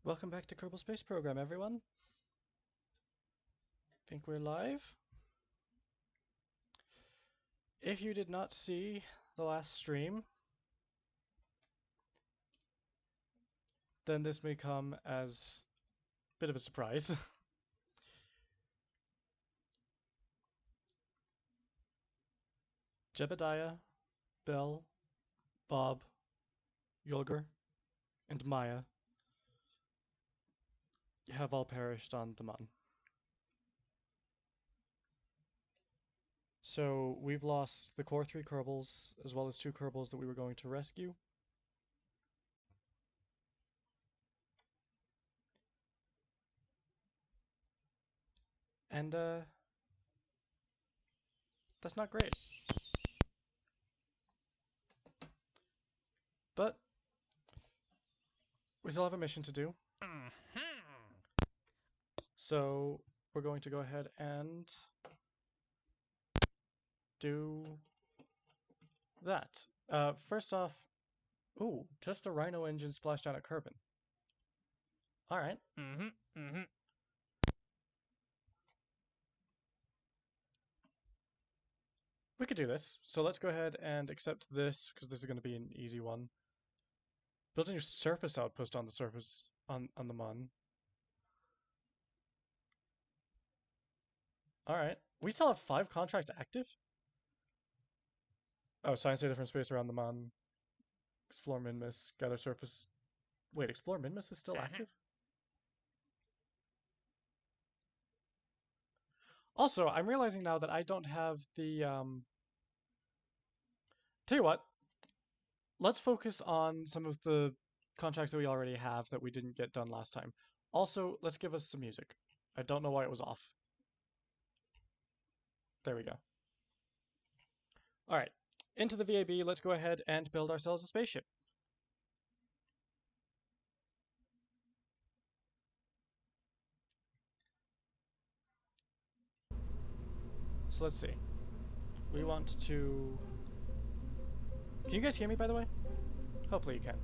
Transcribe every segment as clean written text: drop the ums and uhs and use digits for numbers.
Welcome back to Kerbal Space Program, everyone. Think we're live? If you did not see the last stream, then this may come as a bit of a surprise. Jebediah, Bell, Bob, Yulger, and Maya have all perished on the Mun. So we've lost the core 3 Kerbals, as well as 2 Kerbals that we were going to rescue. And that's not great. But we still have a mission to do. So we're going to go ahead and do that. First off, ooh, just a Rhino engine splashdown at Kerbin. Alright. We could do this. So let's go ahead and accept this, because this is going to be an easy one. Build a new surface outpost on the surface, on the Mun. Alright. We still have 5 contracts active? Oh, science a different space around the Mun. Explore Minmus, gather surface. Wait, Explore Minmus is still active? Also, I'm realizing now that I don't have the, Tell you what, let's focus on some of the contracts that we already have that we didn't get done last time. Also, let's give us some music. I don't know why it was off. There we go. Alright, into the VAB, let's go ahead and build ourselves a spaceship. So let's see. We want to... Can you guys hear me, by the way? Hopefully you can.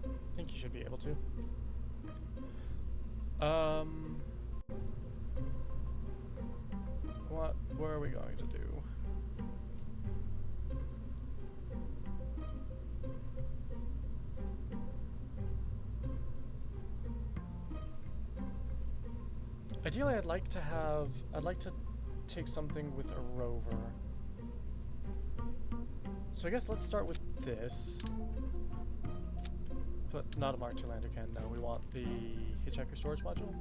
I think you should be able to. What are we going to do? Ideally, I'd like to take something with a rover. So I guess let's start with this. But not a Mark II lander can, no. We want the Hitchhiker storage module.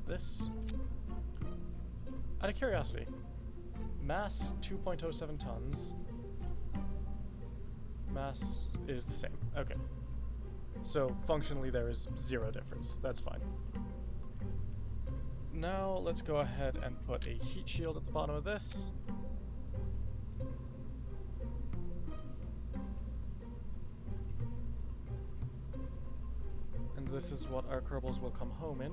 This. Out of curiosity, mass 2.07 tons. Mass is the same. Okay. So functionally there is 0 difference. That's fine. Now let's go ahead and put a heat shield at the bottom of this. And this is what our Kerbals will come home in.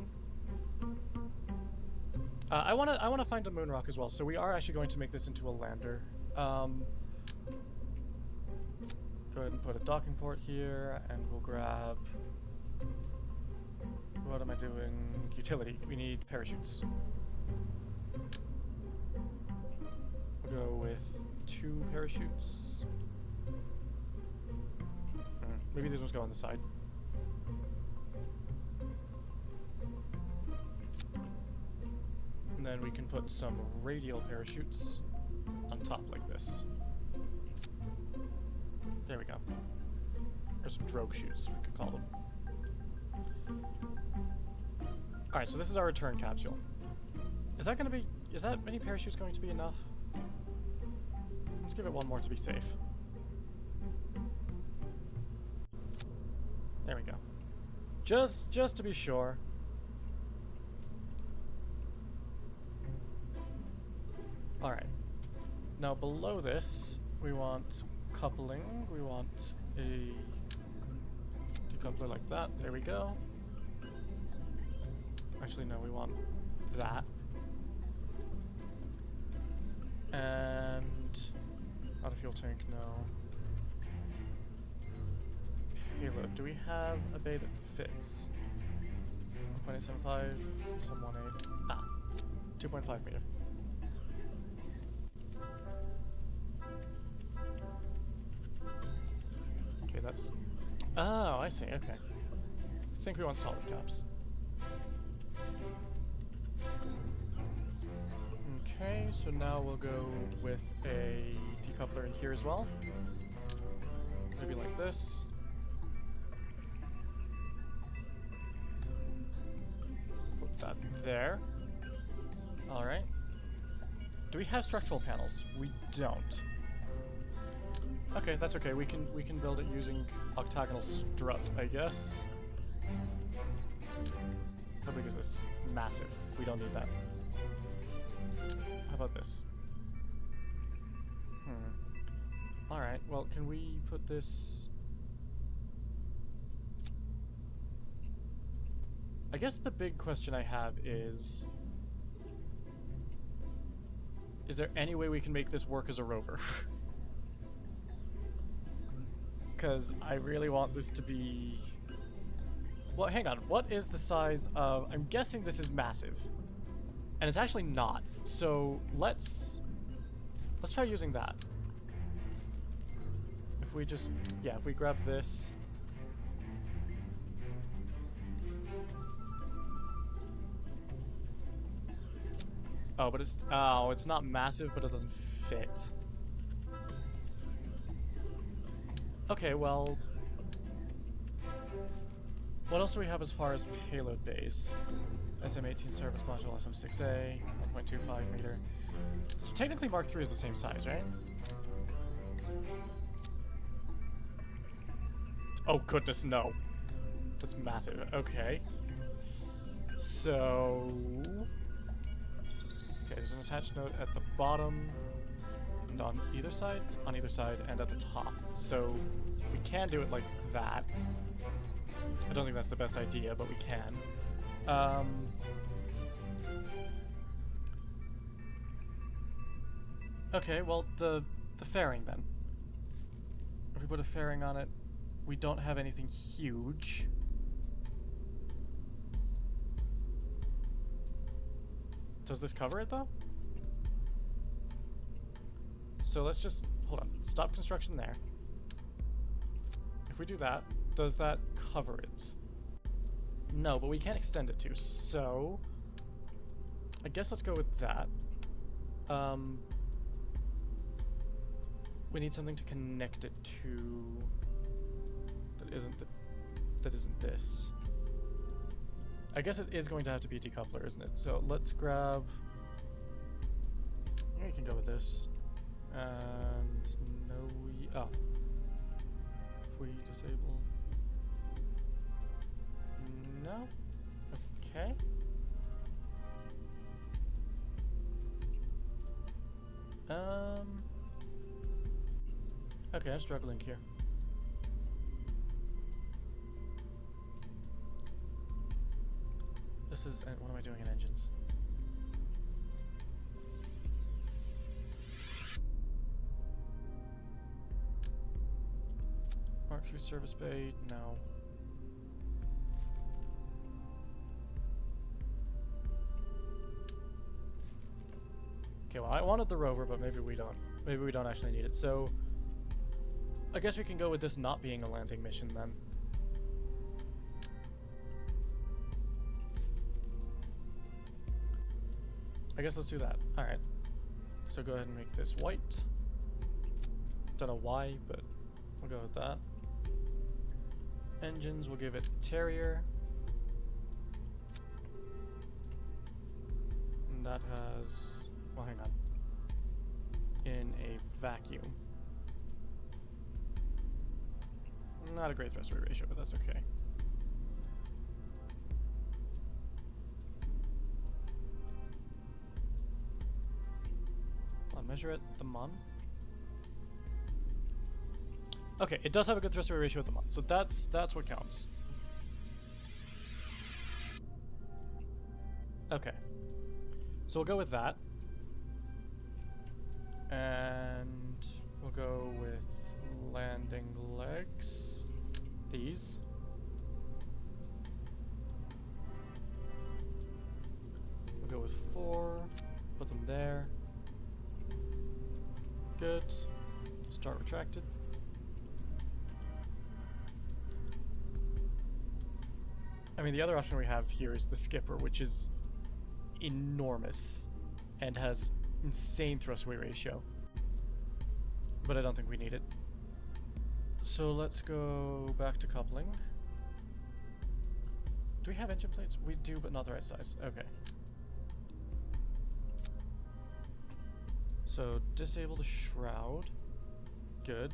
I wanna find a moon rock as well, so we are actually going to make this into a lander. Go ahead and put a docking port here, and we'll grab... What am I doing? Utility. We need parachutes. We'll go with 2 parachutes. Maybe these ones go on the side. And then we can put some radial parachutes on top like this. There we go. Or some drogue chutes, we could call them. Alright, so this is our return capsule. Is that many parachutes going to be enough? Let's give it one more to be safe. There we go. Just to be sure. Alright. Now below this, we want coupling. We want a decoupler like that. There we go. Actually, no, we want that. And... Out of fuel tank, no. payload. Do we have a bay that fits? 1.875, some 1.8. Ah, 2.5 meter. Okay, that's... Oh, I see, okay. I think we want solid caps. Okay, so now we'll go with a decoupler in here as well. Maybe like this. Put that there. Alright. Do we have structural panels? We don't. Okay, that's okay. We can build it using octagonal strut, I guess. How big is this? Massive. We don't need that. How about this? Alright, well, can we put this... I guess the big question I have is there any way we can make this work as a rover? Because I really want this to be... Well, hang on. What is the size of... I'm guessing this is massive. And it's actually not. So let's try using that. If we just... Yeah, if we grab this... Oh, but it's... Oh, it's not massive, but it doesn't fit. Okay, well... What else do we have as far as payload bays? SM-18 service module, SM-6A, 1.25 meter. So technically Mark III is the same size, right? Oh goodness, no. That's massive. Okay. So... Okay, there's an attached node at the bottom, and on either side, and at the top. So we can do it like that. I don't think that's the best idea, but we can. Okay, well, the fairing then. If we put a fairing on it, we don't have anything huge. Does this cover it though? So let's just, hold on, stop construction there. If we do that, does that cover it? No, but we can't extend it to, so I guess let's go with that. We need something to connect it to that isn't this. I guess it is going to have to be a decoupler, isn't it? So let's grab... We can go with this. And no, oh. If we disable... No? Okay. Okay, I'm struggling here. This is, what am I doing in engines? Mark III service bay, no. Okay, well I wanted the rover, but maybe we don't. Maybe we don't actually need it. So I guess we can go with this not being a landing mission then. I guess let's do that. Alright. So go ahead and make this white. Don't know why, but we'll go with that. Engines, we'll give it Terrier. And that has... Well, hang on. In a vacuum. Not a great thrust-weight ratio, but that's okay. I'll measure it the MON. Okay, it does have a good thrust-weight ratio at the MON, so that's what counts. Okay, so we'll go with that, and we'll go with landing legs. these. We'll go with 4, put them there. Good. Start retracted. I mean, the other option we have here is the skipper, which is enormous and has insane thrust weight ratio. But I don't think we need it. So let's go back to coupling. Do we have engine plates? We do, but not the right size. Okay. So disable the shroud. Good.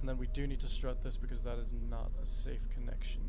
And then we do need to strut this because that is not a safe connection.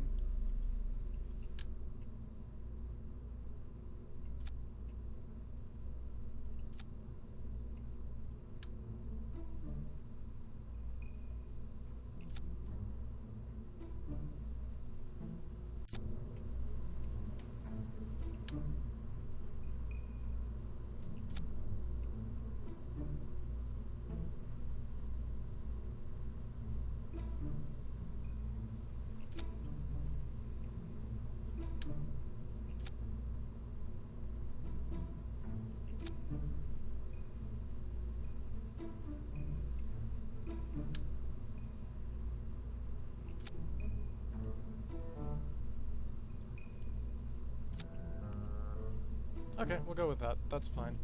Okay, we'll go with that. That's fine.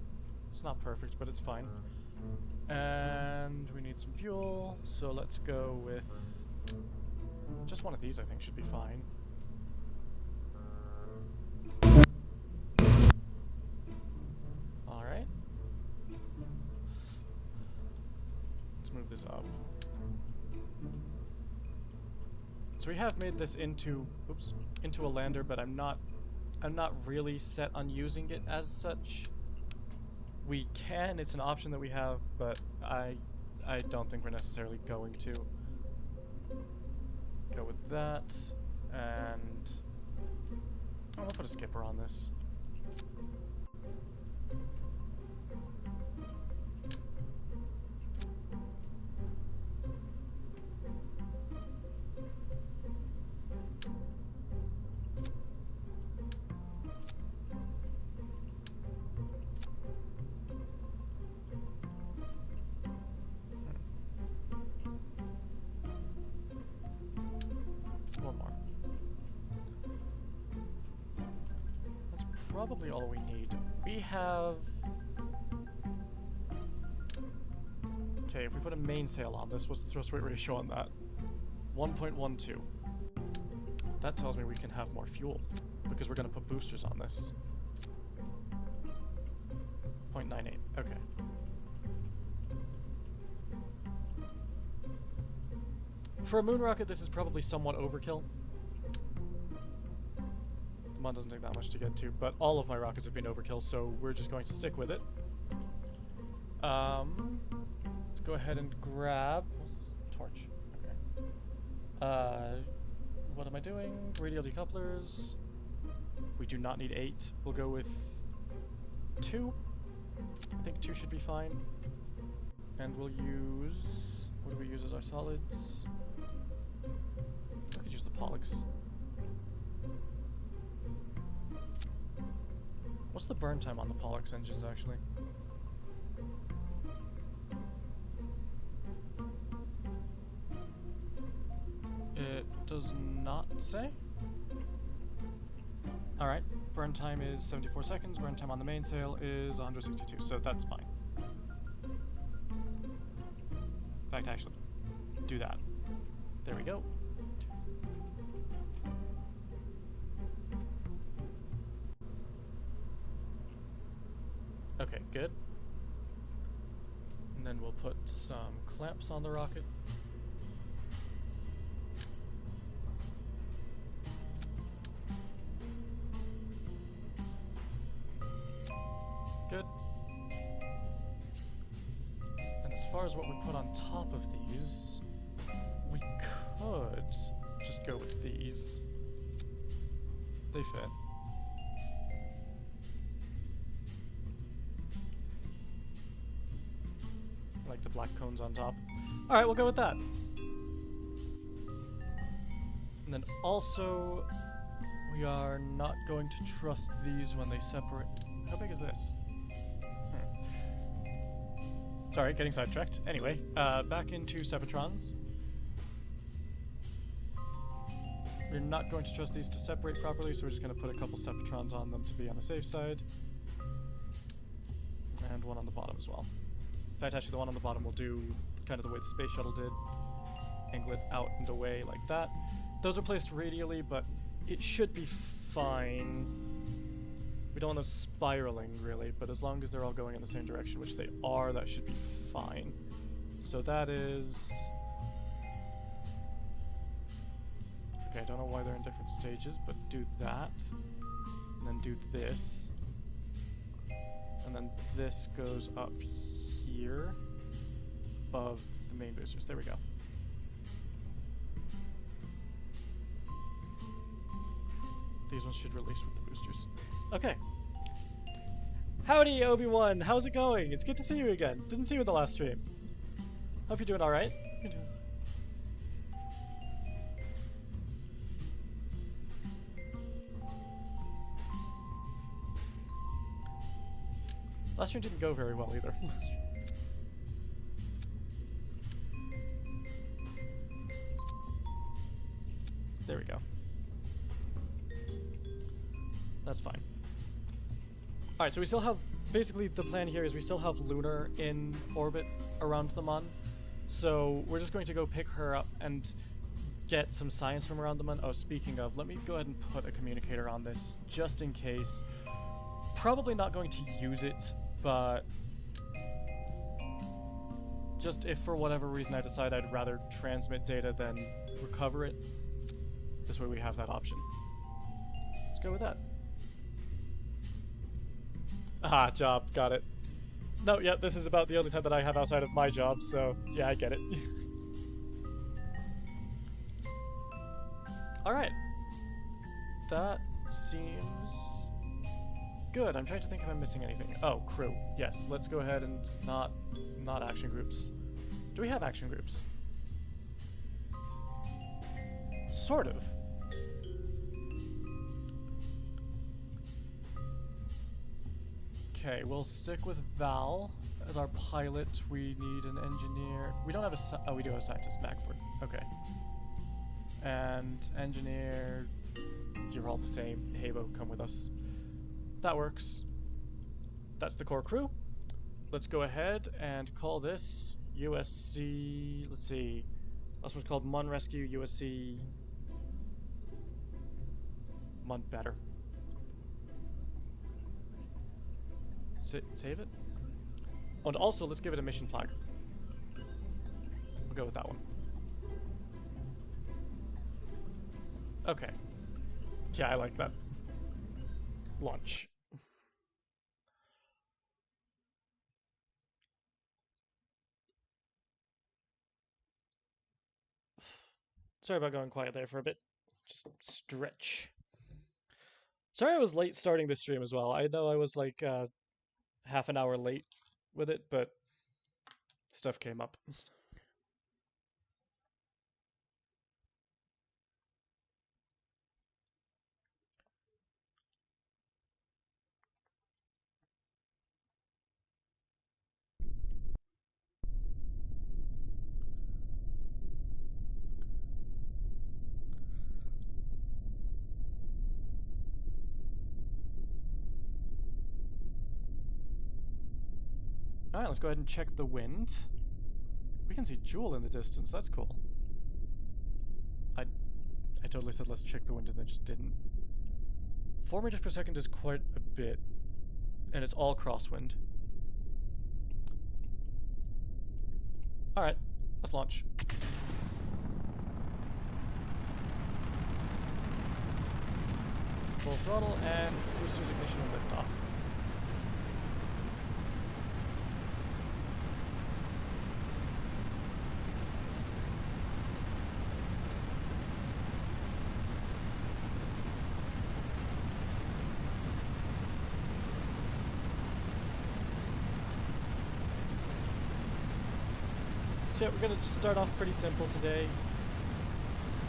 It's not perfect, but it's fine. And we need some fuel, so let's go with just one of these. I think should be fine. Alright. Let's move this up. So we have made this into a lander, but I'm not really set on using it as such. We can, it's an option that we have, but I don't think we're necessarily going to. Go with that, and I'll put a skipper on this. Probably all we need. We have... Okay, if we put a mainsail on this, what's the thrust weight ratio on that? 1.12. That tells me we can have more fuel, because we're going to put boosters on this. 0.98, okay. For a moon rocket, this is probably somewhat overkill. One doesn't take that much to get to, but all of my rockets have been overkill, so we're just going to stick with it. Let's go ahead and grab... What's this? Torch. Okay. What am I doing? Radial decouplers. We do not need 8. We'll go with 2. I think 2 should be fine. And we'll use... What do we use as our solids? We could use the Pollux. What's the burn time on the Pollux engines, actually? It does not say. Alright, burn time is 74 seconds, burn time on the mainsail is 162, so that's fine. In fact, actually, do that. There we go. Okay, good. And then we'll put some clamps on the rocket. Good. And as far as what we put on top of these, we could just go with these. They fit. Like the black cones on top. Alright, we'll go with that. And then also, we are not going to trust these when they separate. How big is this? Sorry, getting sidetracked. Anyway, back into Separatrons. We're not going to trust these to separate properly, so we're just going to put a couple Separatrons on them to be on the safe side. And one on the bottom as well. In fact, actually the one on the bottom will do kind of the way the space shuttle did. Angle it out and away like that. Those are placed radially, but it should be fine. We don't want them spiraling, really, but as long as they're all going in the same direction, which they are, that should be fine. So that is... Okay, I don't know why they're in different stages, but do that. And then do this. And then this goes up here above the main boosters. There we go. These ones should release with the boosters. Okay. Howdy, Obi-Wan! How's it going? It's good to see you again. Didn't see you in the last stream. Hope you're doing alright. Last stream didn't go very well either. There we go. That's fine. Alright, so we still have, basically the plan here is we still have Lunar in orbit around the Mun. So we're just going to go pick her up and get some science from around the Mun. Oh, speaking of, let me go ahead and put a communicator on this, just in case. Probably not going to use it, but just if for whatever reason I decide I'd rather transmit data than recover it, this way we have that option. Let's go with that. Aha, job, got it. No, yeah, this is about the only time that I have outside of my job, so yeah, I get it. Alright. That seems good. I'm trying to think if I'm missing anything. Oh, crew. Yes, let's go ahead and not action groups. Do we have action groups? Sort of. Okay, we'll stick with Val as our pilot. We need an engineer. We don't have a... Oh, we do have a scientist, Macford. Okay. And engineer... You're all the same. Habo, come with us. That works. That's the core crew. Let's go ahead and call this USC... Let's see. Last one's called Mun Rescue USC... Mun better. Save it? Oh, and also, let's give it a mission flag. We'll go with that one. Okay. Yeah, I like that. Launch. Sorry about going quiet there for a bit. Just stretch. Sorry I was late starting this stream as well. I know I was like half an hour late with it, but stuff came up. Alright, let's go ahead and check the wind. We can see Jewel in the distance, that's cool. I totally said let's check the wind and then just didn't. 4 meters per second is quite a bit, and it's all crosswind. Alright, let's launch. Full throttle and boosters ignition and lift off. So yeah, we're gonna just start off pretty simple today.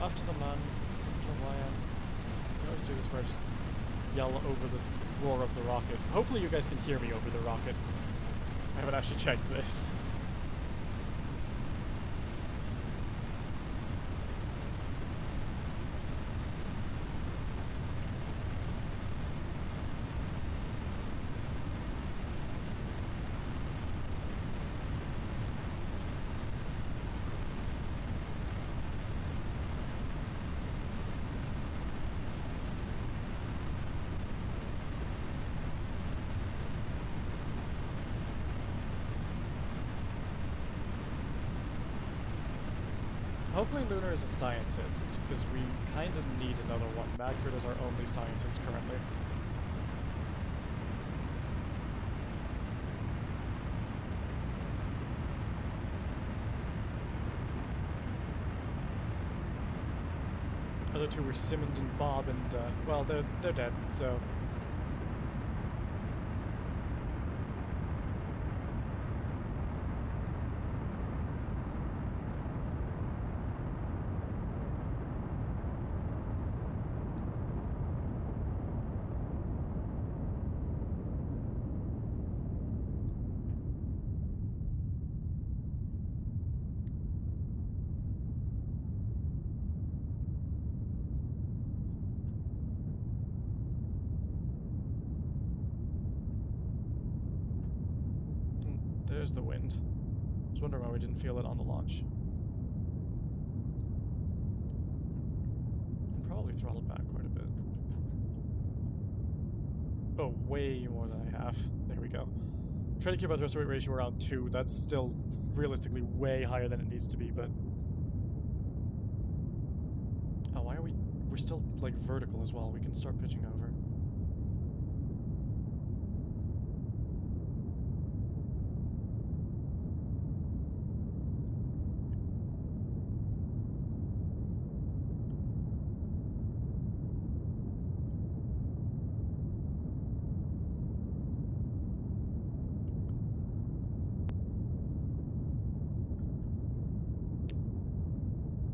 Off to the Mun. on land. I always do this where I just yell over this roar of the rocket. Hopefully you guys can hear me over the rocket. I haven't actually checked this. Hopefully Lunar is a scientist, because we kind of need another one. Magford is our only scientist currently. Other two were Simmons and Bob, and well, they're dead. So. There's the wind. I was wondering why we didn't feel it on the launch. I'll probably throttle back quite a bit. Oh, way more than I have. There we go. Try to keep our thrust to weight ratio around 2. That's still realistically way higher than it needs to be, but... Oh, why are we... We're still, like, vertical as well. We can start pitching over.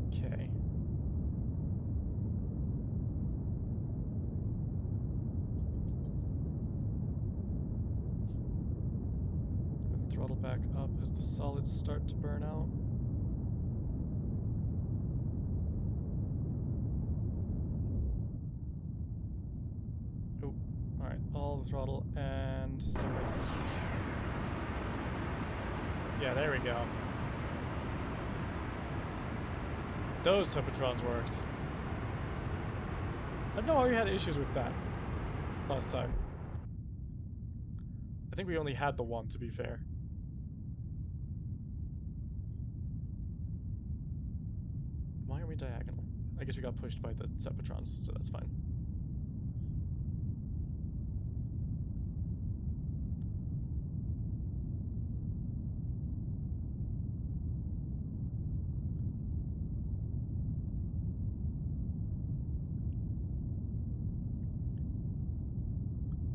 Okay. And throttle back up as the solids start to burn out. Oh, alright, all the throttle and simulate boosters. Yeah, there we go. Those Seppatrons worked. I don't know why we had issues with that last time. I think we only had the one, to be fair. Why are we diagonal? I guess we got pushed by the Seppatrons, so that's fine.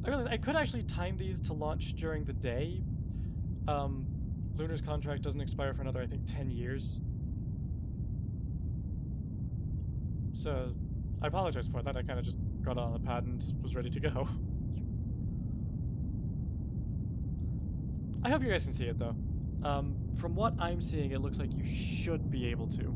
I realized I could actually time these to launch during the day. Lunar's contract doesn't expire for another, I think, 10 years. So, I apologize for that. I kind of just got on the pad and was ready to go. I hope you guys can see it, though. From what I'm seeing, it looks like you should be able to.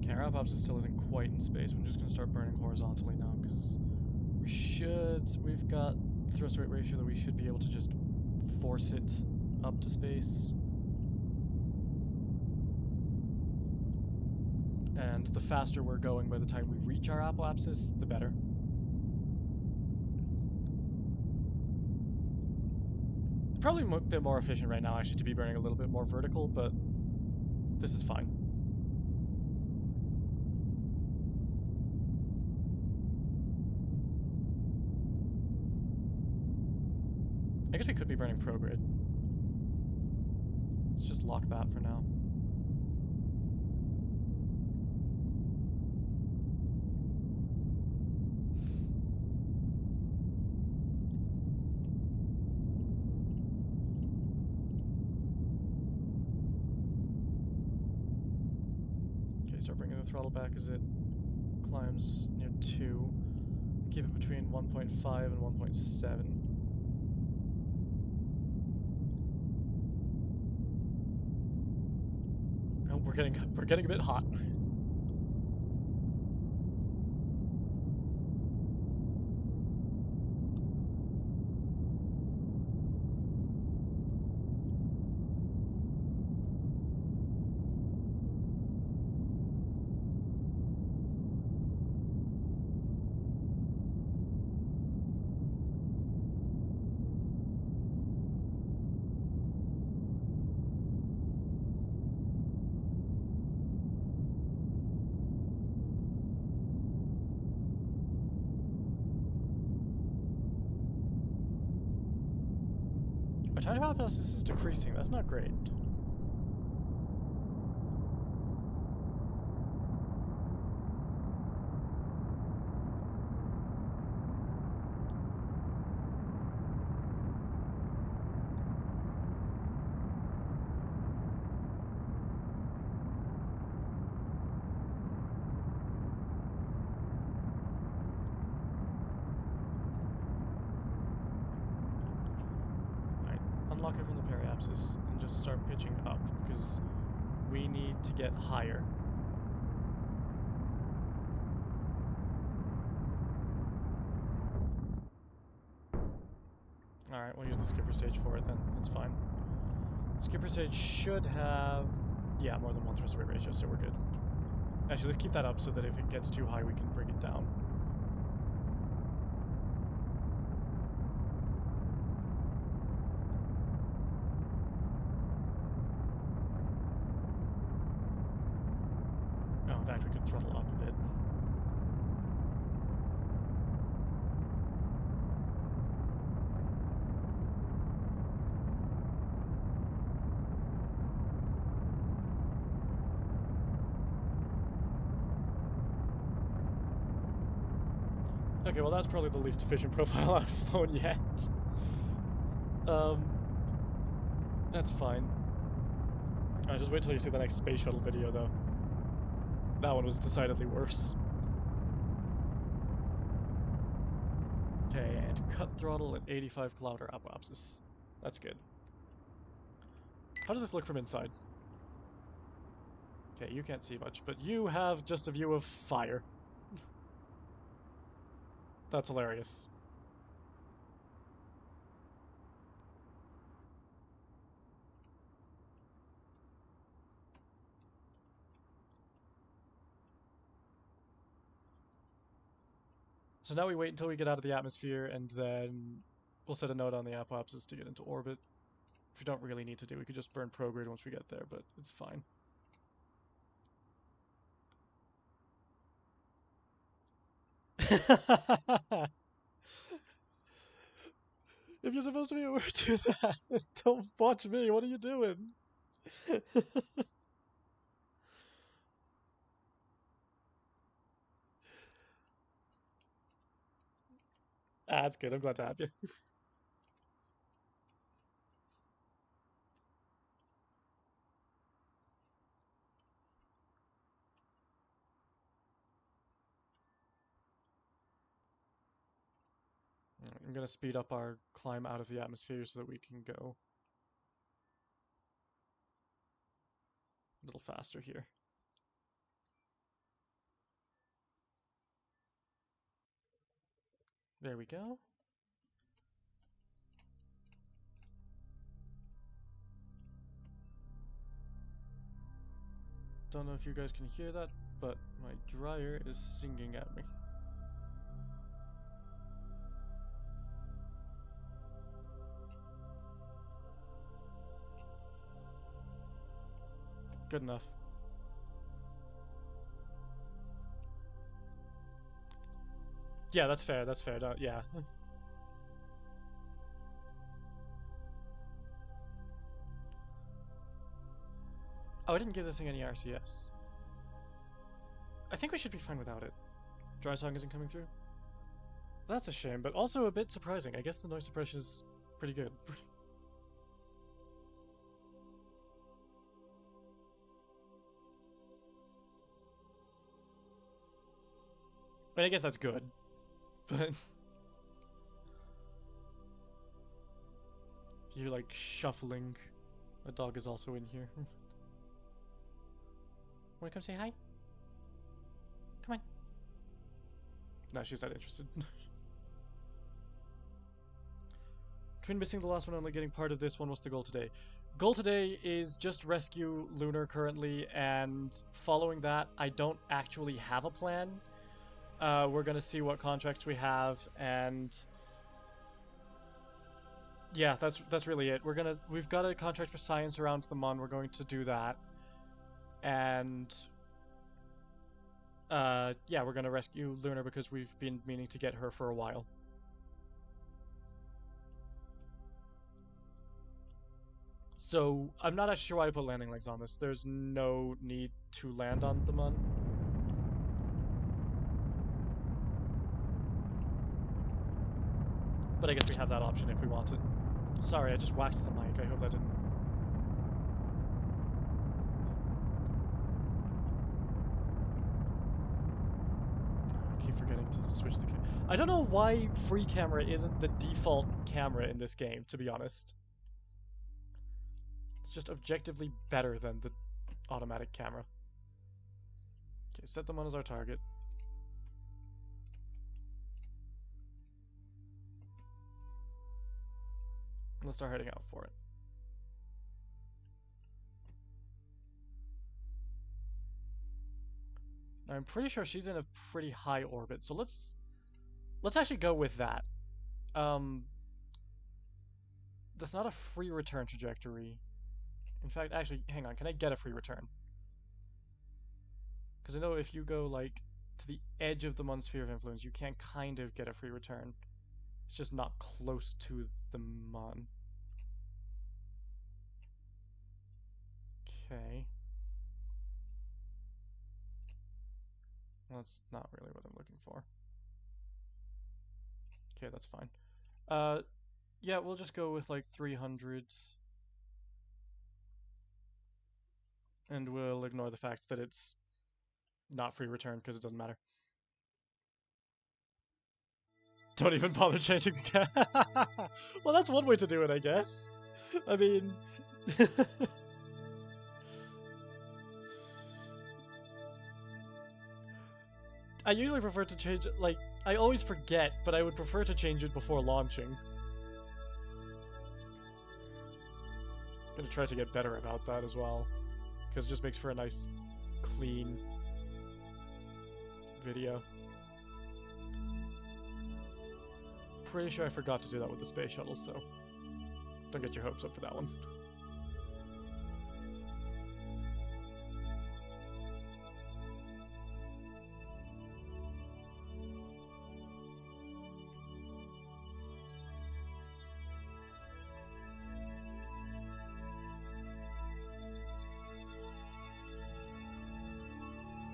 Okay, our outpops still isn't quite in space. We're just going to start burning horizontally now, because we've got thrust weight ratio that we should be able to just force it up to space. And the faster we're going by the time we reach our apoapsis, the better. Probably a bit more efficient right now, actually, to be burning a little bit more vertical, but This is fine. I guess we could be burning prograde. Let's just lock that for now. Okay, start bringing the throttle back as it climbs near 2. Keep it between 1.5 and 1.7. Oh, we're getting a bit hot. Our time hypothesis is decreasing. That's not great. Unlock it from the periapsis and just start pitching up because we need to get higher. Alright, we'll use the skipper stage for it then. It's fine. Skipper stage should have, yeah, more than one thrust to weight ratio, so we're good. Actually, let's keep that up so that if it gets too high, we can bring it down. Oh, in fact, we could throttle up a bit. Okay, well that's probably the least efficient profile I've flown yet. That's fine. Alright, just wait till you see the next space shuttle video though. That one was decidedly worse. Okay, and cut throttle at 85 kilometer apoapsis. That's good. How does this look from inside? Okay, you can't see much, but you have just a view of fire. That's hilarious. So now we wait until we get out of the atmosphere, and then we'll set a note on the apoapsis to get into orbit. Which we don't really need to do. We could just burn prograde once we get there, but it's fine. If you're supposed to be aware to that, don't watch me. What are you doing? Ah, that's good. I'm glad to have you. I'm gonna speed up our climb out of the atmosphere so that we can go a little faster here. There we go. Don't know if you guys can hear that, but my dryer is singing at me. Good enough. Yeah, that's fair. That's fair. Yeah. Oh, I didn't give this thing any RCS. I think we should be fine without it. Dry song isn't coming through. That's a shame, but also a bit surprising. I guess the noise suppression is pretty good. I mean, I guess that's good, but you're like shuffling. A dog is also in here. Wanna come say hi? Come on. No, she's not interested. Between missing the last one and only getting part of this one, what's the goal today? Goal today is just rescue Lunar currently, and following that, I don't actually have a plan. We're gonna see what contracts we have, and yeah, that's really it. We've got a contract for science around the Mon. We're going to do that, and yeah, we're gonna rescue Lunar because we've been meaning to get her for a while. So I'm not actually sure why I put landing legs on this. There's no need to land on the Mon. But I guess we have that option if we want it. Sorry, I just whacked the mic. I hope that didn't... I keep forgetting to switch the camera. I don't know why free camera isn't the default camera in this game, to be honest. It's just objectively better than the automatic camera. Okay, set them on as our target. Let's start heading out for it. Now, I'm pretty sure she's in a pretty high orbit, so let's actually go with that. That's not a free return trajectory. In fact, actually, hang on, can I get a free return? Because I know if you go, like, to the edge of the Mon sphere of influence, you can kind of get a free return. It's just not close to the Mon. Okay. Well, that's not really what I'm looking for. Okay, that's fine. Yeah, we'll just go with, like, 300. And we'll ignore the fact that it's not free return because it doesn't matter. Don't even bother changing the camera. Well, that's one way to do it, I guess. I mean... I usually prefer to change it, like, I always forget, but I would prefer to change it before launching. Gonna try to get better about that as well, because it just makes for a nice, clean video. Pretty sure I forgot to do that with the space shuttle, so don't get your hopes up for that one.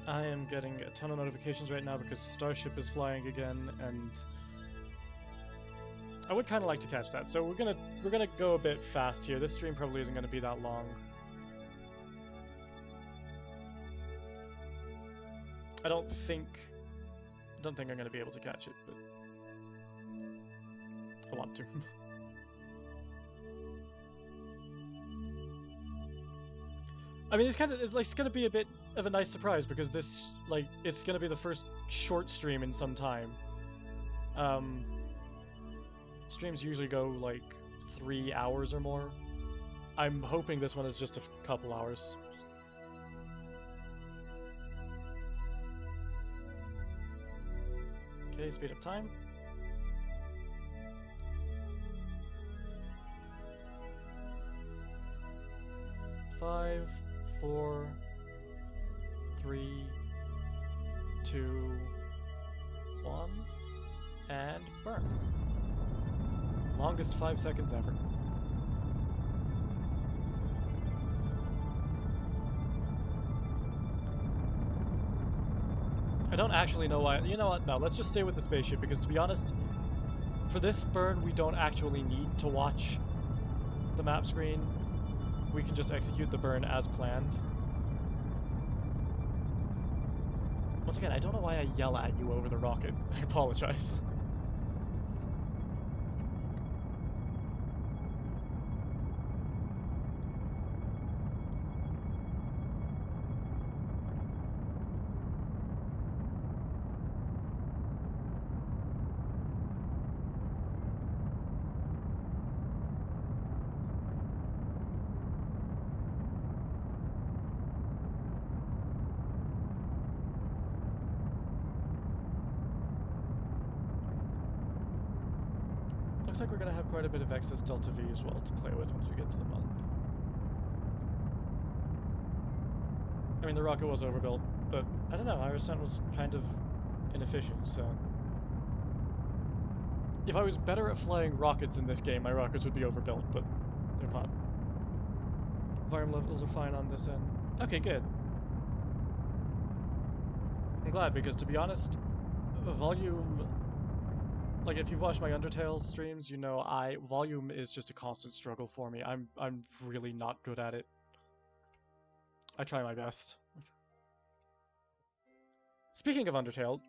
I am getting a ton of notifications right now because Starship is flying again, and I would kind of like to catch that. So we're gonna go a bit fast here. This stream probably isn't gonna be that long. I don't think I'm gonna be able to catch it, but I want to. I mean, it's gonna be a bit of a nice surprise because this, like, it's gonna be the first short stream in some time. Streams usually go like 3 hours or more. I'm hoping this one is just a couple hours. Okay, speed up time. Five, 4, 3, 2, 1, and burn. Longest 5 seconds ever. I don't actually know why. You know what? No, let's just stay with the spaceship because, to be honest, for this burn, we don't actually need to watch the map screen. We can just execute the burn as planned. Once again, I don't know why I yell at you over the rocket. I apologize. Looks like we're going to have quite a bit of excess delta V as well to play with once we get to the moon. I mean, the rocket was overbuilt, but I don't know, our ascent was kind of inefficient, so... If I was better at flying rockets in this game, my rockets would be overbuilt, but they're not. Volume levels are fine on this end. Okay, good. I'm glad, because to be honest, volume... Like, if you've watched my Undertale streams, you know volume is just a constant struggle for me. I'm really not good at it. I try my best. Speaking of Undertale,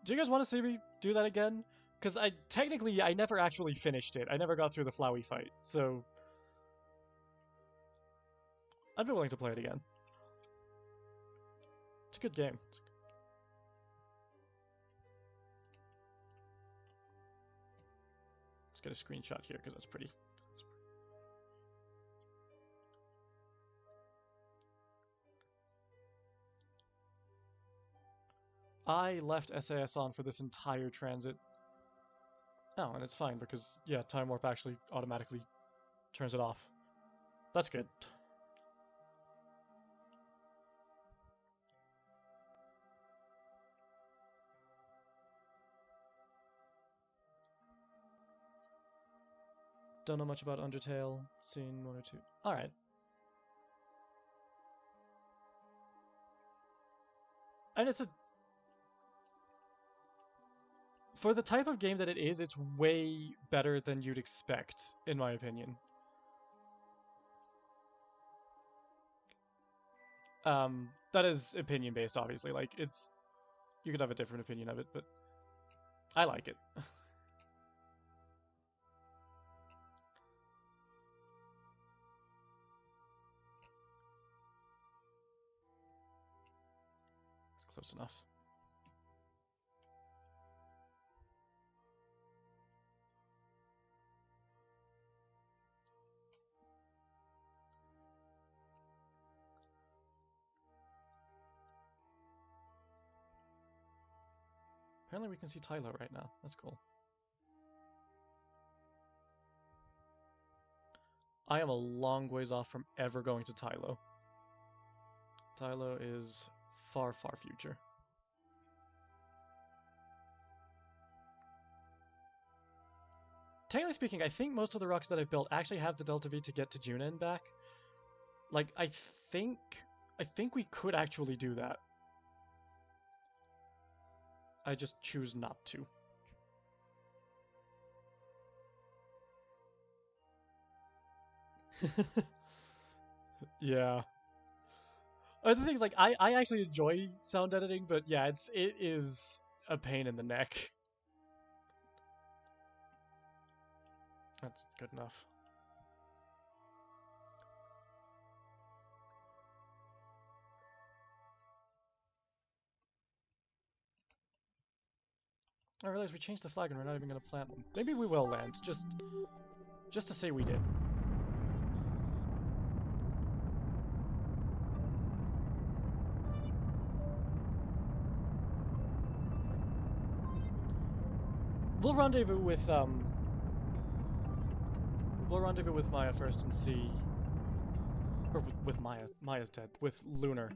do you guys want to see me do that again? Because I never actually finished it. I never got through the Flowey fight, so... I'd be willing to play it again. It's a good game. Let's get a screenshot here, because that's pretty. I left SAS on for this entire transit. Oh, and it's fine because, yeah, Time Warp actually automatically turns it off. That's good. Don't know much about Undertale. Seen 1 or 2. Alright. And it's a... For the type of game that it is, it's way better than you'd expect, in my opinion. That is opinion-based, obviously. Like, it's... You could have a different opinion of it, but... I like it. It's close enough. Apparently we can see Tylo right now. That's cool. I am a long ways off from ever going to Tylo. Tylo is far, far future. Technically speaking, I think most of the rocks that I've built actually have the Delta V to get to Duna and back. Like, I think we could actually do that. I just choose not to. Yeah. Other things, like, I actually enjoy sound editing, but yeah, it is a pain in the neck. That's good enough. I realize we changed the flag and we're not even going to plant them. Maybe we will land, just to say we did. We'll rendezvous with Maya first and see Or with Maya. Maya's dead. With Lunar.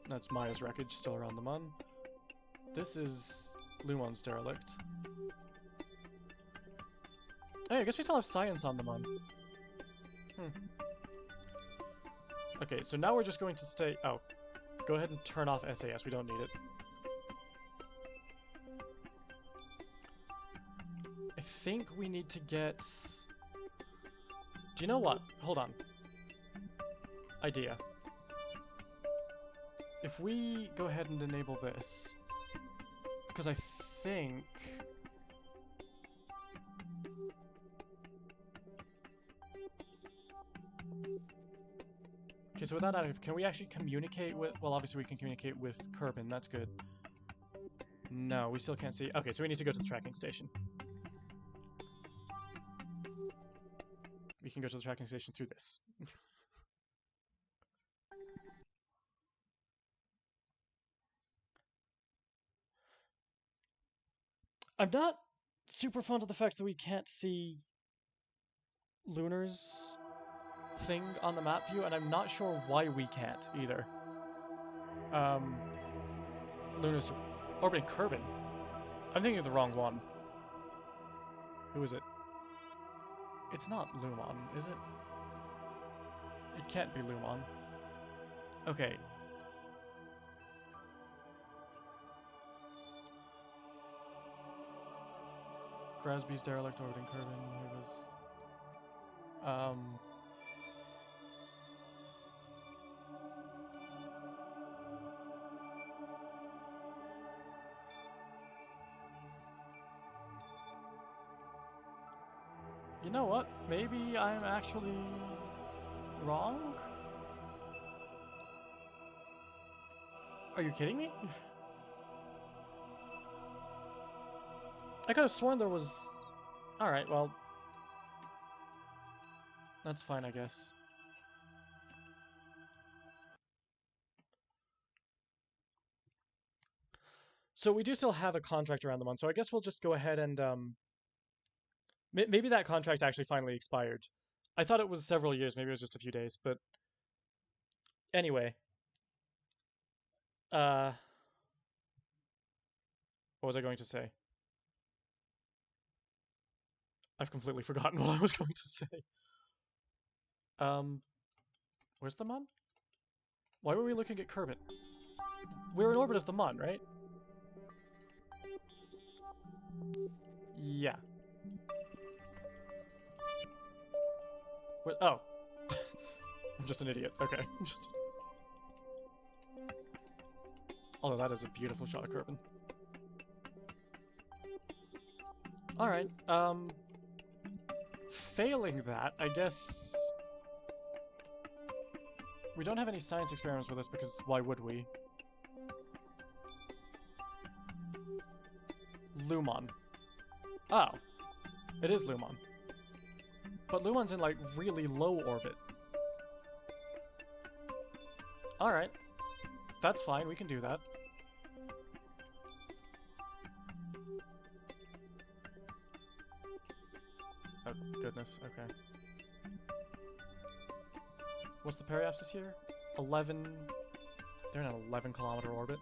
That's Maya's wreckage still around the Mun. This is Lumon's derelict. Hey, I guess we still have science on the Mun. Okay, so now we're just going to stay... Oh. Go ahead and turn off SAS. We don't need it. I think we need to get... Do you know what? Hold on. Idea. If we go ahead and enable this... Because I think... Okay, so with that active, can we actually communicate with... Well, obviously we can communicate with Kerbin, that's good. No, we still can't see... Okay, so we need to go to the tracking station. We can go to the tracking station through this. I'm not super fond of the fact that we can't see Lunar's thing on the map view, and I'm not sure why we can't either. Lunar's orbiting Kerbin. I'm thinking of the wrong one. Who is it? It's not Lumon, is it? It can't be Lumon. Okay. Grasby's derelict orbiting Kerbin. He was... You know what? Maybe I'm actually wrong? Are you kidding me? I could have sworn there was... Alright, well... That's fine, I guess. So we do still have a contract around the month, so I guess we'll just go ahead and... Maybe that contract actually finally expired. I thought it was several years, maybe it was just a few days, but... Anyway. What was I going to say? I've completely forgotten what I was going to say. Where's the Mun? Why were we looking at Kerbin? We're in orbit of the Mun, right? Yeah. Oh. I'm just an idiot. Okay. Although that is a beautiful shot of Kerbin. Alright, failing that, I guess... We don't have any science experiments with this because why would we? Lumon. Oh. It is Lumon. But Lumon's in, like, really low orbit. Alright. That's fine, we can do that. Oh, goodness, okay. What's the periapsis here? 11... They're in an 11-kilometer orbit.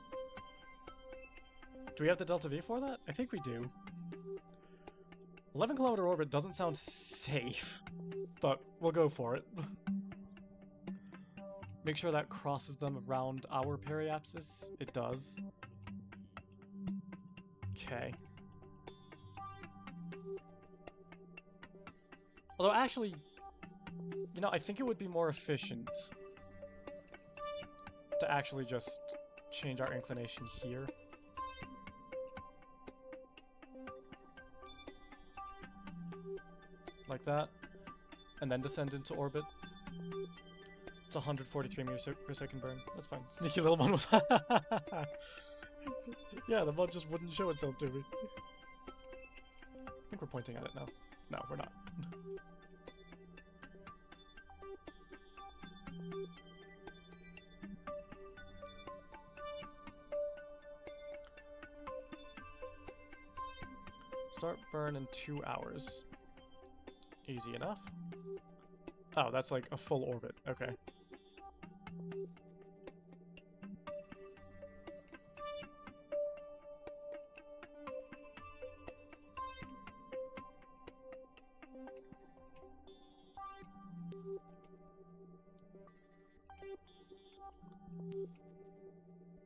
Do we have the delta V for that? I think we do. 11-kilometer orbit doesn't sound safe, but we'll go for it. Make sure that crosses them around our periapsis. It does. Okay. Although actually, you know, I think it would be more efficient to actually just change our inclination here. Like that. And then descend into orbit. It's 143 meters per second burn. That's fine. Sneaky little Mun was... Yeah, the Mun just wouldn't show itself to me. I think we're pointing at it now. No, we're not. Start burn in 2 hours. Easy enough. Oh, that's like a full orbit. Okay.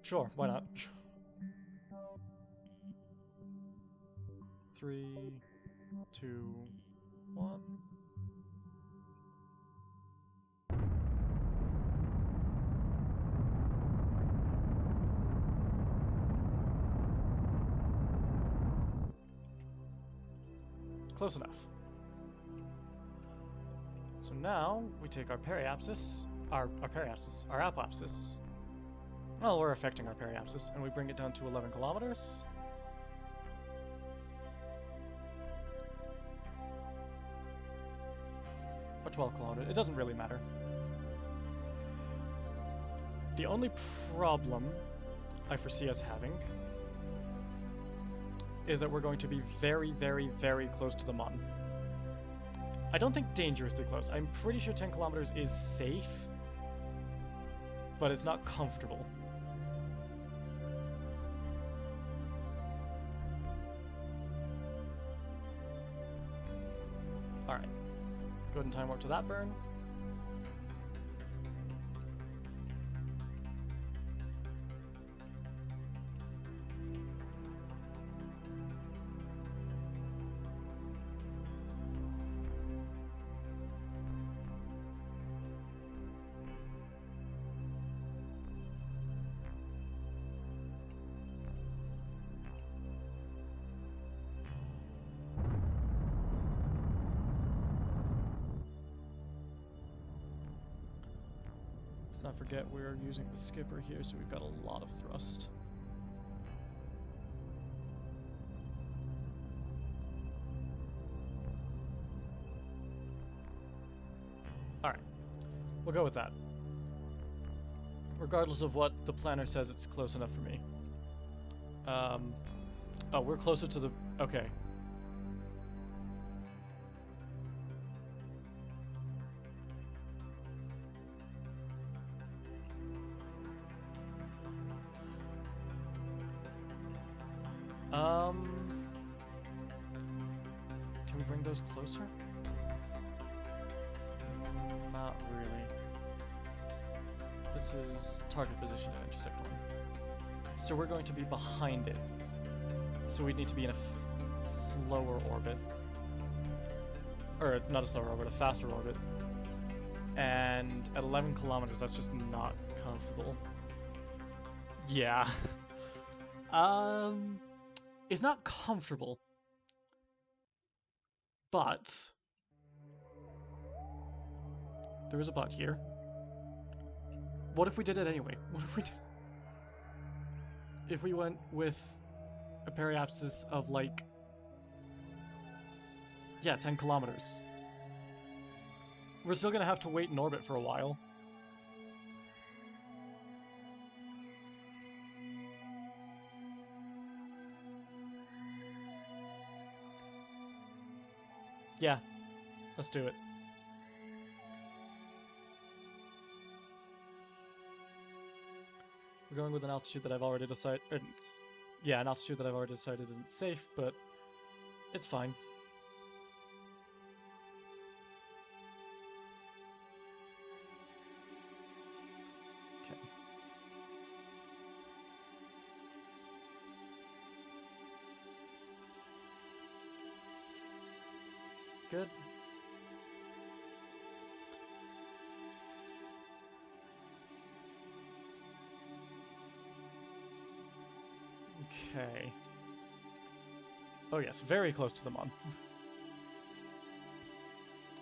Sure, why not? 3, 2, 1. Close enough. So now we take our periapsis, our apoapsis. Well, we're affecting our periapsis, and we bring it down to 11 kilometers. Or 12 kilometers. It doesn't really matter. The only problem I foresee us having is that we're going to be very, very, very close to the Mun. I don't think dangerously close. I'm pretty sure 10 kilometers is safe, but it's not comfortable. Alright. Go ahead and time warp to that burn. Let's not forget we're using the skipper here, so we've got a lot of thrust. Alright, we'll go with that. Regardless of what the planner says, it's close enough for me. Oh, we're closer to the... Okay. Can we bring those closer? Not really. This is target position and intersect one. So we're going to be behind it. So we'd need to be in a slower orbit. Or, not a slower orbit, a faster orbit. And at 11 kilometers, that's just not comfortable. Yeah. It's not comfortable. But there is a but here. What if we did it anyway? What if we did... If we went with a periapsis of like... Yeah, 10 kilometers. We're still gonna have to wait in orbit for a while. Yeah, let's do it. We're going with an altitude that I've already decided... yeah, an altitude that I've already decided isn't safe, but it's fine. Okay. Good. Okay. Oh yes, very close to the Mun.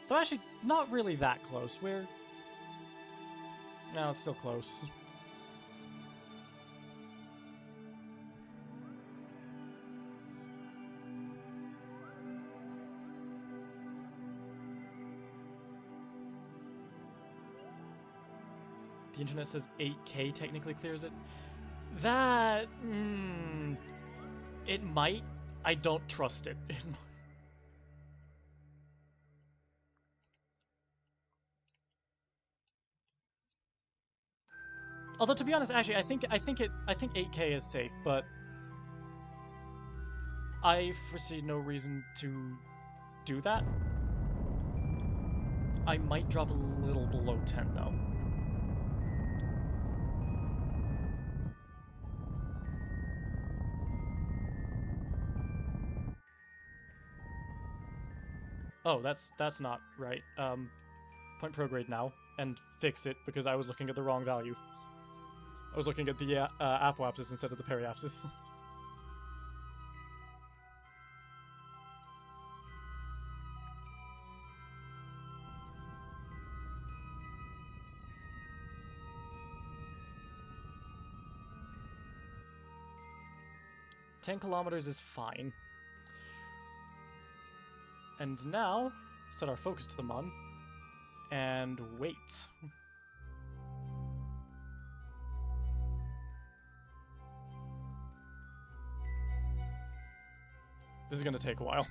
Though actually, not really that close. We're... No, it's still close. The internet says 8K technically clears it. That... it might. I don't trust it. Although to be honest, actually, I think 8K is safe, but I foresee no reason to do that. I might drop a little below 10 though. Oh, that's not right. Point prograde now and fix it because I was looking at the wrong value. I was looking at the apoapsis instead of the periapsis. "10 kilometers is fine. And now, set our focus to the Mun, and wait. This is gonna take a while.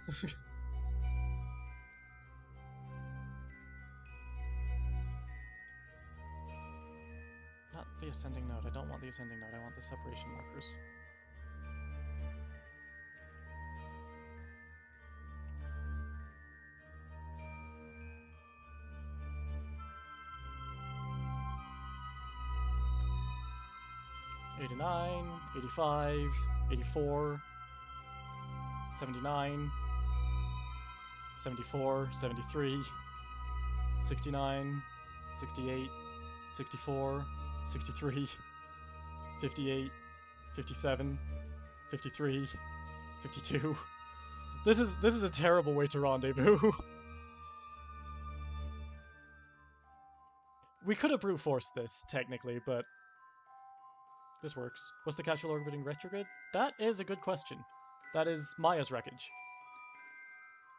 Not the ascending node. I don't want the ascending node. I want the separation markers. "89, 85, 84, 79, 74, 73, 69, 68, 64, 63, 58, 57, 53, 52. This is a terrible way to rendezvous. We could have brute forced this, technically, but this works. Was the capsule orbiting retrograde? That is a good question. That is Maya's wreckage.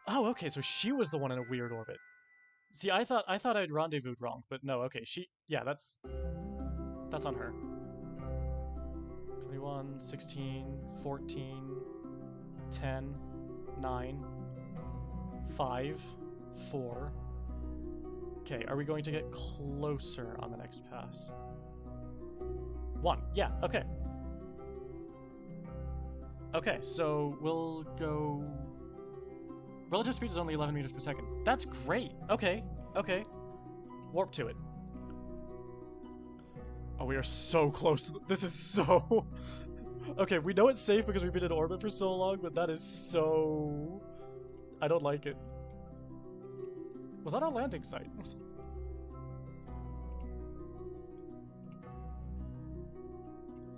Oh, okay, so she was the one in a weird orbit. See, I thought I'd rendezvoused wrong, but no, okay, yeah, that's on her. 21, 16, 14, 10, 9, 5, 4. Okay, are we going to get closer on the next pass? 1, yeah, okay. Okay, so we'll go... Relative speed is only 11 meters per second. That's great! Okay, okay. Warp to it. Oh, we are so close to this is so... Okay, we know it's safe because we've been in orbit for so long, but that is so... I don't like it. Was that our landing site?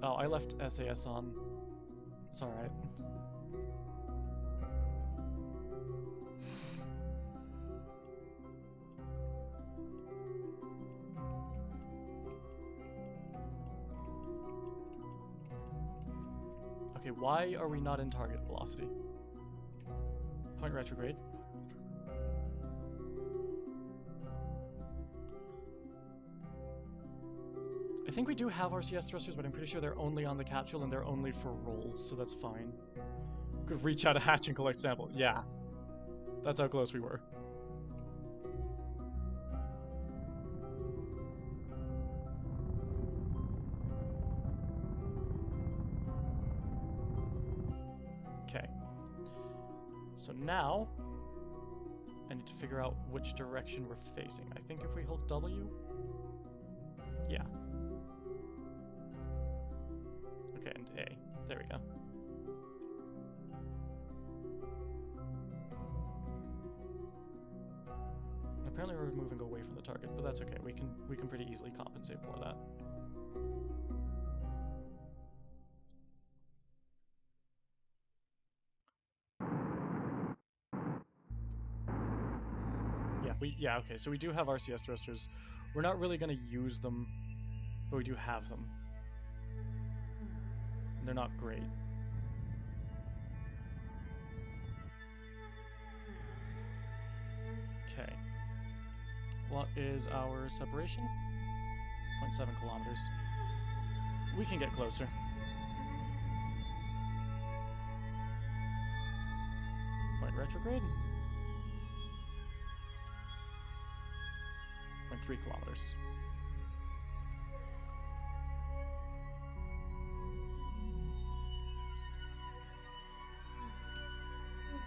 Oh, I left SAS on. It's alright. Okay, why are we not in target velocity? Point retrograde. I think we do have RCS thrusters, but I'm pretty sure they're only on the capsule and they're only for rolls, so that's fine. Could reach out a hatch and collect sample. Yeah. That's how close we were. Okay. So now, I need to figure out which direction we're facing. I think if we hold W... Yeah. Okay, and A. There we go. Apparently we're moving away from the target, but that's okay. We can pretty easily compensate for that. Yeah, okay, so we do have RCS thrusters. We're not really going to use them, but we do have them. And they're not great. Okay. What is our separation? 0.7 kilometers. We can get closer. Point retrograde. 0.3 kilometers.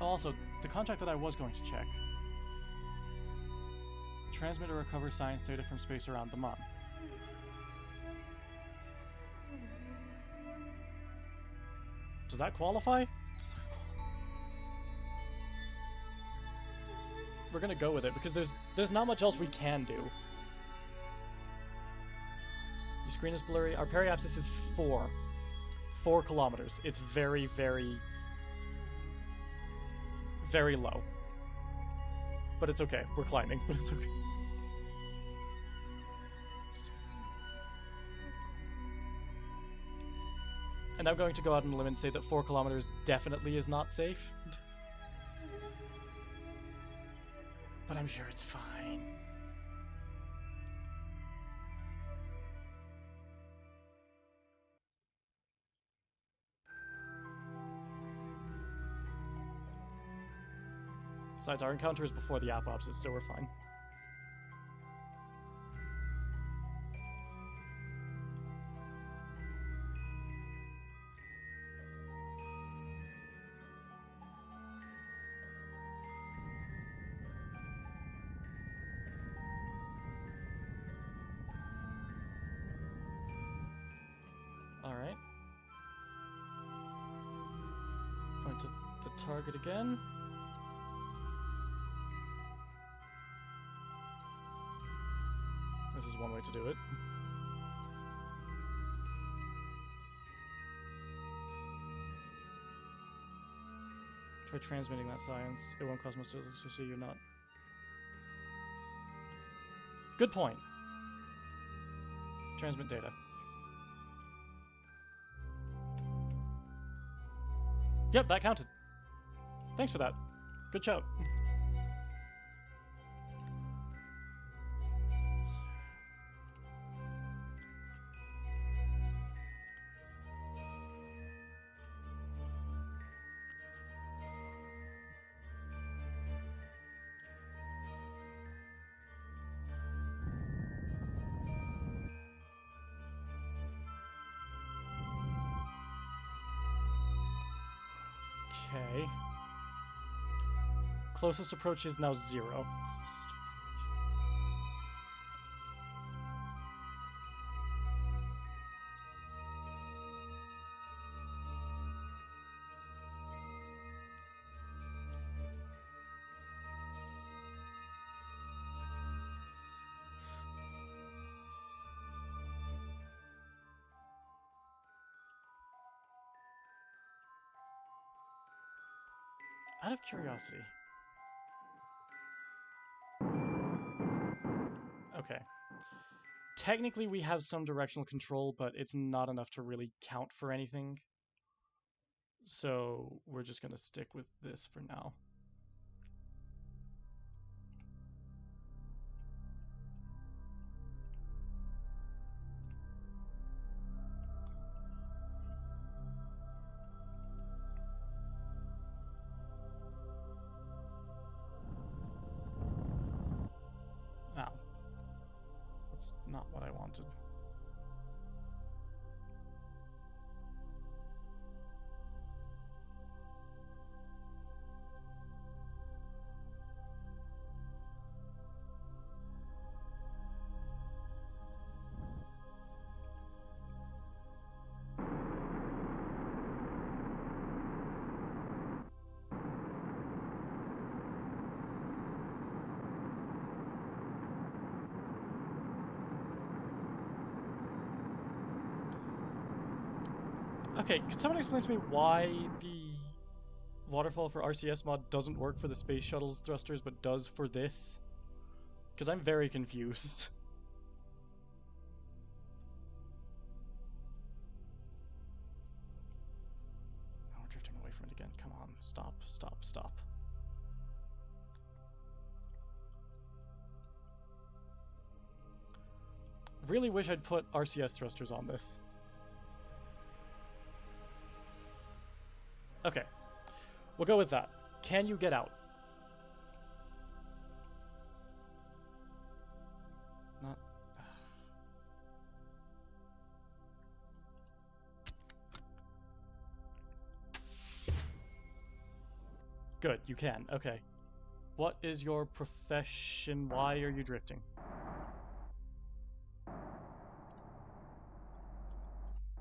Also, the contract that I was going to check. Transmit or recover science data from space around the Mun. Does that qualify? We're gonna go with it because there's not much else we can do. Your screen is blurry. Our periapsis is 4 kilometers. It's very, very, very low. But it's okay. We're climbing, but it's okay. And I'm going to go out on a limb and say that 4 kilometers definitely is not safe. But I'm sure it's fine. Besides, our encounter is before the apopsis, so we're fine. Alright. Point to the target again. This is one way to do it. Try transmitting that science. It won't cause much to see you're not. Good point. Transmit data. Yep, that counted. Thanks for that. Good shout. Okay. Closest approach is now 0. Out of curiosity. Okay. Technically we have some directional control, but it's not enough to really count for anything. So we're just gonna stick with this for now. Ow. That's not what I wanted. Okay, could someone explain to me why the waterfall for RCS mod doesn't work for the space shuttle's thrusters, but does for this? Because I'm very confused. Now we're drifting away from it again. Come on, stop, stop, stop. Really wish I'd put RCS thrusters on this. Okay, we'll go with that. Can you get out? Not... Good, you can. Okay. What is your profession? Why are you drifting?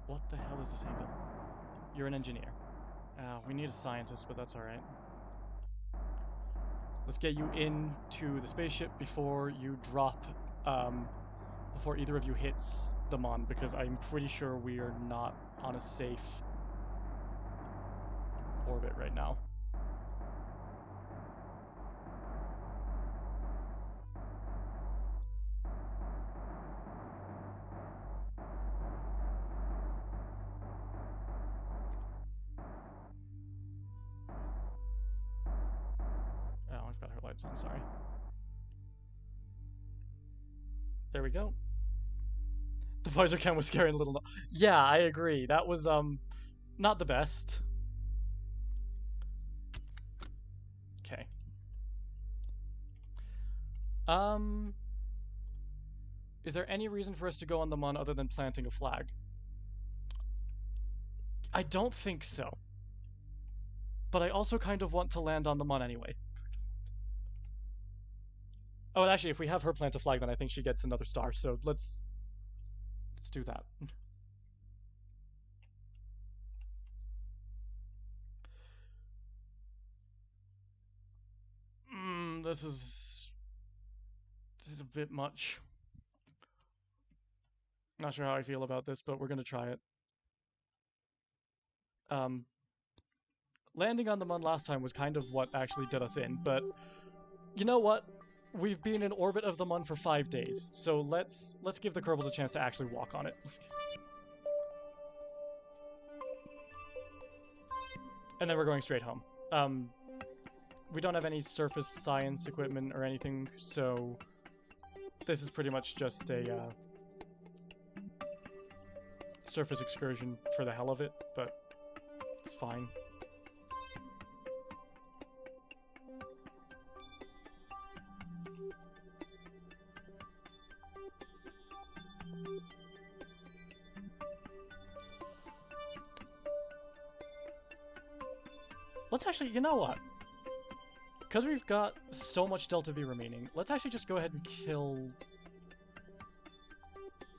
What the hell is this angle? You're an engineer. We need a scientist, but that's alright. Let's get you into the spaceship before you drop, before either of you hits the Mon, because I'm pretty sure we are not on a safe orbit right now. Oh, I've got her lights on, sorry. There we go. The visor cam was scary and a little... Yeah, I agree. That was, not the best. Okay. Is there any reason for us to go on the Mon other than planting a flag? I don't think so. But I also kind of want to land on the Mon anyway. Oh, and actually, if we have her plant a flag, then I think she gets another star, so let's do that. This is a bit much. Not sure how I feel about this, but we're gonna try it. Landing on the Mon last time was kind of what actually did us in, but you know what? We've been in orbit of the Mon for 5 days, so let's give the Kerbals a chance to actually walk on it. And then we're going straight home. We don't have any surface science equipment or anything, so this is pretty much just a surface excursion for the hell of it, but it's fine. Let's actually, you know what? Because we've got so much Delta V remaining, let's actually just go ahead and kill...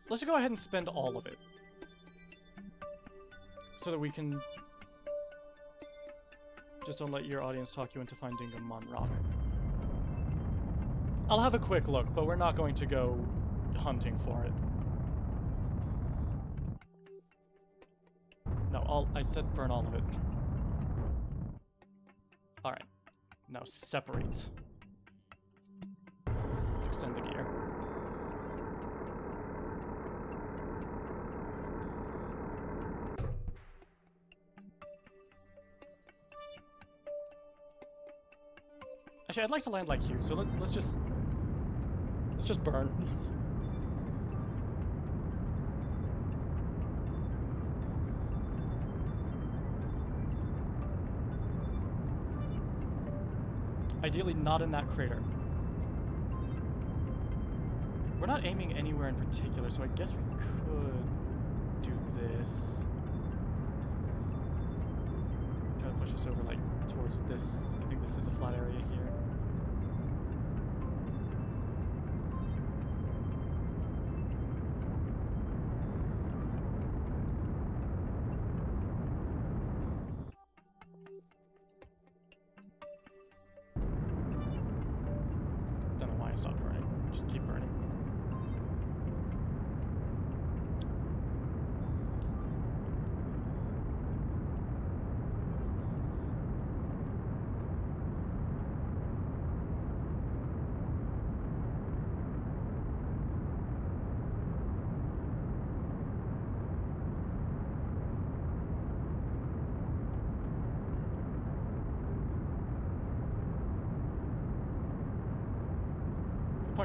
Let's just go ahead and spend all of it. So that we can... Just don't let your audience talk you into finding a Mon rock. I'll have a quick look, but we're not going to go hunting for it. No, I said burn all of it. Alright. Now separate. Extend the gear. Actually, I'd like to land like you, so let's just burn. Ideally not in that crater. We're not aiming anywhere in particular, so I guess we could do this. Try to push us over, like, towards this. I think this is a flat area here.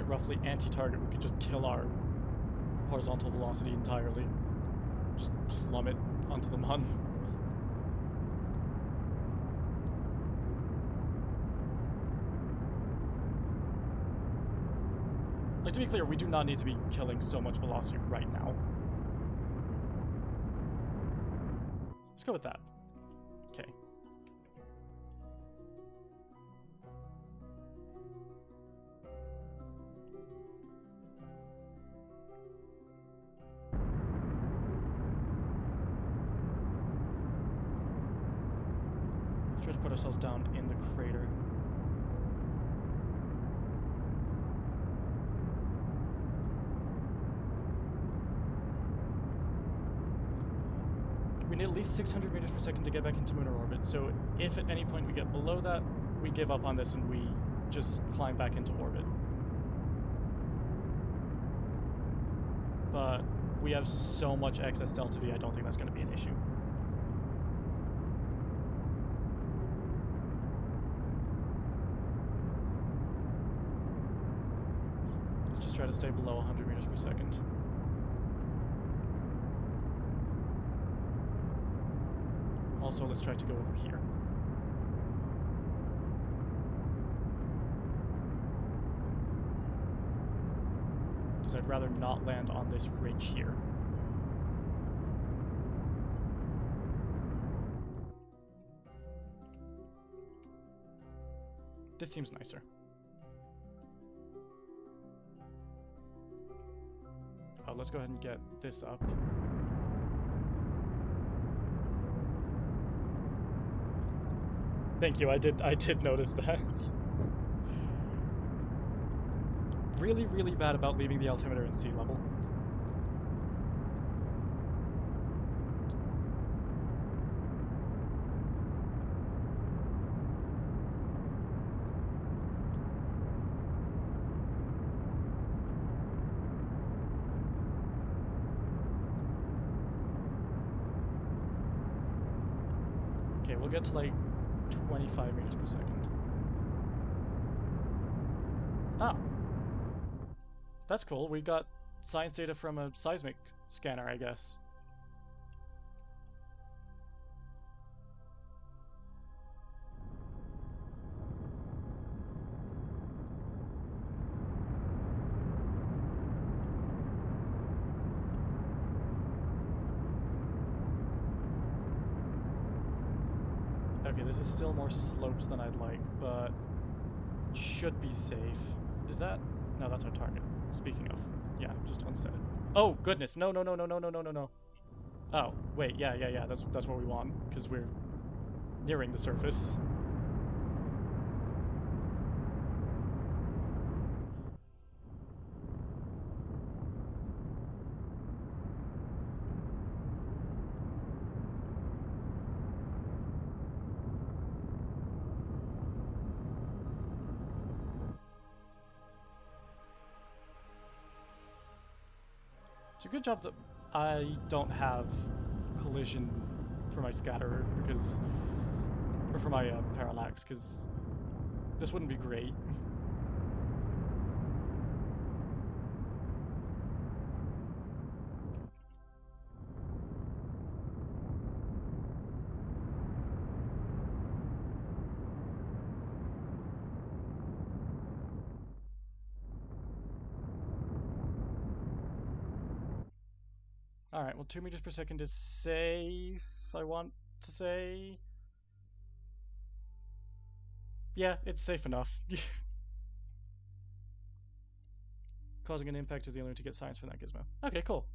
Roughly anti-target, we could just kill our horizontal velocity entirely. Just plummet onto the Mon. Like, to be clear, we do not need to be killing so much velocity right now. Let's go with that. Okay. Try to put ourselves down in the crater. We need at least 600 meters per second to get back into lunar orbit, so if at any point we get below that, we give up on this and we just climb back into orbit. But we have so much excess delta V, I don't think that's going to be an issue. Let's just try to stay below 100 meters per second. Also, let's try to go over here. Because I'd rather not land on this ridge here. This seems nicer. Oh, let's go ahead and get this up. Thank you, I did notice that. Really, really bad about leaving the altimeter in sea level. Okay, we'll get to like 25 meters per second. Ah! That's cool, we got science data from a seismic scanner, I guess. Okay, this is still more slopes than I'd like, but should be safe. Is that? No, that's our target. Speaking of. Yeah, just one set. Oh, goodness. No, no, no, no, no, no, no, no, no. Oh, wait, yeah. That's what we want, because we're nearing the surface. It's a good job that I don't have collision for my scatterer, because... or for my parallax, because this wouldn't be great. Alright, well 2 meters per second is safe, I want to say. Yeah, it's safe enough. Causing an impact is the only way to get science from that gizmo. Okay, cool.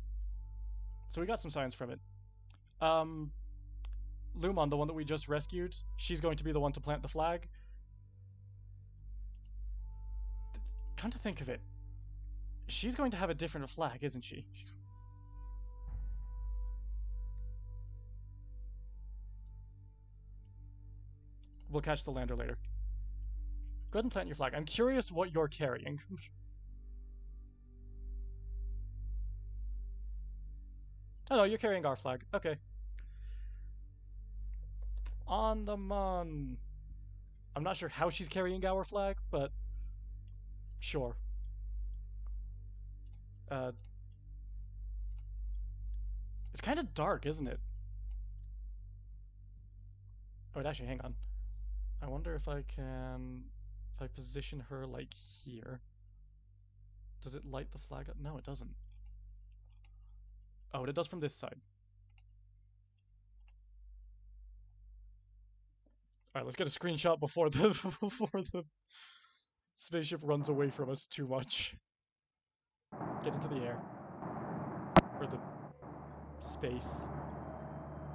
So we got some science from it. Lumon, the one that we just rescued, she's going to be the one to plant the flag. Come to think of it, she's going to have a different flag, isn't she? We'll catch the lander later. Go ahead and plant your flag. I'm curious what you're carrying. Oh no, you're carrying our flag. Okay. On the Mon. I'm not sure how she's carrying our flag, but sure. It's kind of dark, isn't it? Oh, actually, hang on. I wonder if I can... if I position her, like, here. Does it light the flag up? No, it doesn't. Oh, it does from this side. Alright, let's get a screenshot before the before the spaceship runs away from us too much. Get into the air. Or the space.